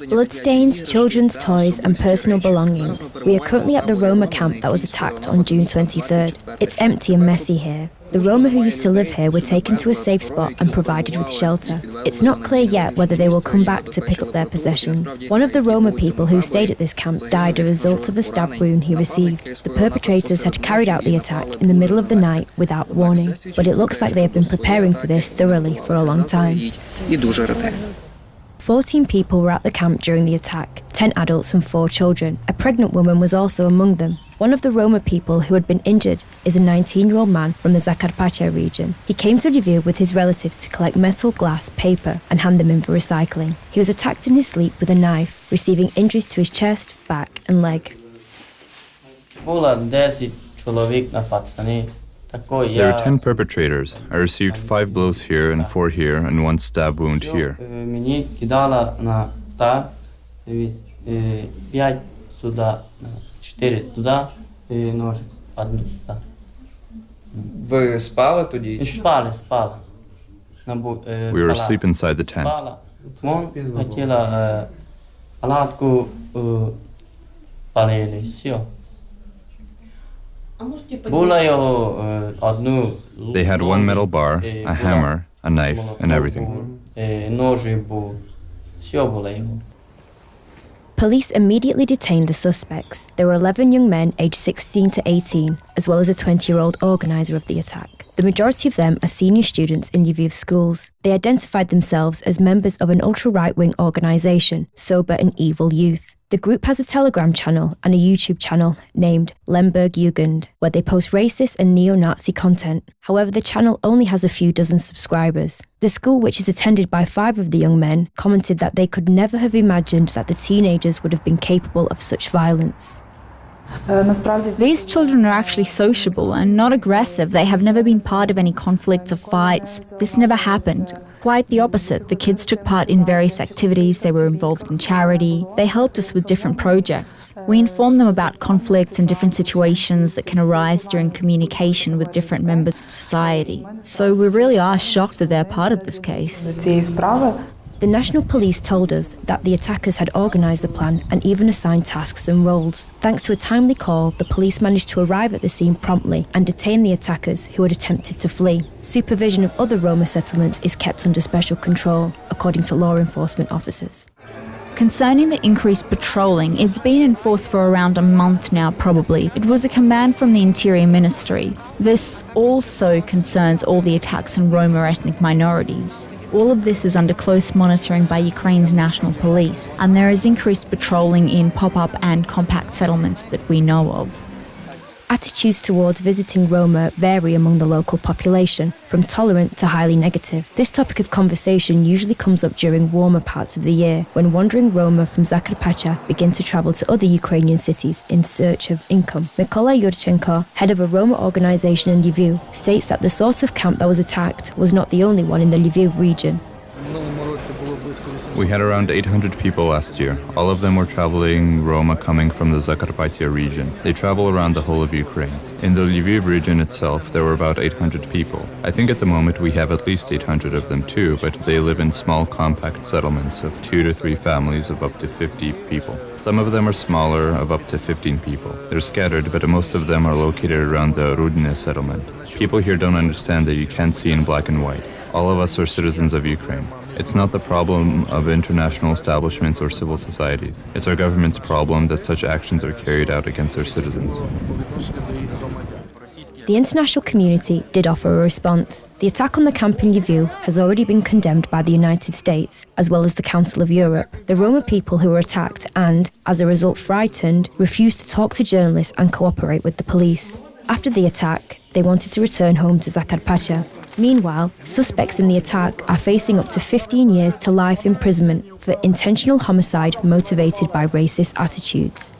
Bloodstains, children's toys and personal belongings. We are currently at the Roma camp that was attacked on June 23rd. It's empty and messy here. The Roma who used to live here were taken to a safe spot and provided with shelter. It's not clear yet whether they will come back to pick up their possessions. One of the Roma people who stayed at this camp died as a result of a stab wound he received. The perpetrators had carried out the attack in the middle of the night without warning, but it looks like they have been preparing for this thoroughly for a long time. 14 people were at the camp during the attack, 10 adults and 4 children. A pregnant woman was also among them. One of the Roma people who had been injured is a 19-year-old man from the Zakarpattia region. He came to Lviv with his relatives to collect metal, glass, paper and hand them in for recycling. He was attacked in his sleep with a knife, receiving injuries to his chest, back and leg. There are 10 perpetrators. I received 5 blows here and 4 here and 1 stab wound here. We were asleep inside the tent. They had 1 metal bar, a hammer, a knife, and everything. Police immediately detained the suspects. There were 11 young men aged 16 to 18, as well as a 20-year-old organizer of the attack. The majority of them are senior students in Lviv schools. They identified themselves as members of an ultra-right-wing organization, Sober and Evil Youth. The group has a Telegram channel and a YouTube channel named Lemberg Jugend, where they post racist and neo-Nazi content. However, the channel only has a few dozen subscribers. The school, which is attended by 5 of the young men, commented that they could never have imagined that the teenagers would have been capable of such violence. These children are actually sociable and not aggressive. They have never been part of any conflicts or fights. This never happened. Quite the opposite. The kids took part in various activities. They were involved in charity. They helped us with different projects. We informed them about conflicts and different situations that can arise during communication with different members of society. So we really are shocked that they're part of this case. The National Police told us that the attackers had organised the plan and even assigned tasks and roles. Thanks to a timely call, the police managed to arrive at the scene promptly and detain the attackers who had attempted to flee. Supervision of other Roma settlements is kept under special control, according to law enforcement officers. Concerning the increased patrolling, it's been enforced for around a month now probably. It was a command from the Interior Ministry. This also concerns all the attacks on Roma ethnic minorities. All of this is under close monitoring by Ukraine's national police, and there is increased patrolling in pop-up and compact settlements that we know of. Attitudes towards visiting Roma vary among the local population, from tolerant to highly negative. This topic of conversation usually comes up during warmer parts of the year, when wandering Roma from Zakarpattia begin to travel to other Ukrainian cities in search of income. Mykola Yurchenko, head of a Roma organization in Lviv, states that the sort of camp that was attacked was not the only one in the Lviv region. We had around 800 people last year. All of them were traveling Roma coming from the Zakarpattia region. They travel around the whole of Ukraine. In the Lviv region itself, there were about 800 people. I think at the moment we have at least 800 of them too, but they live in small compact settlements of 2 to 3 families of up to 50 people. Some of them are smaller, of up to 15 people. They're scattered, but most of them are located around the Rudne settlement. People here don't understand that you can't see in black and white. All of us are citizens of Ukraine. It's not the problem of international establishments or civil societies. It's our government's problem that such actions are carried out against their citizens. The international community did offer a response. The attack on the camp in Lviv has already been condemned by the United States, as well as the Council of Europe. The Roma people who were attacked and, as a result frightened, refused to talk to journalists and cooperate with the police. After the attack, they wanted to return home to Zakarpattia. Meanwhile, suspects in the attack are facing up to 15 years to life imprisonment for intentional homicide motivated by racist attitudes.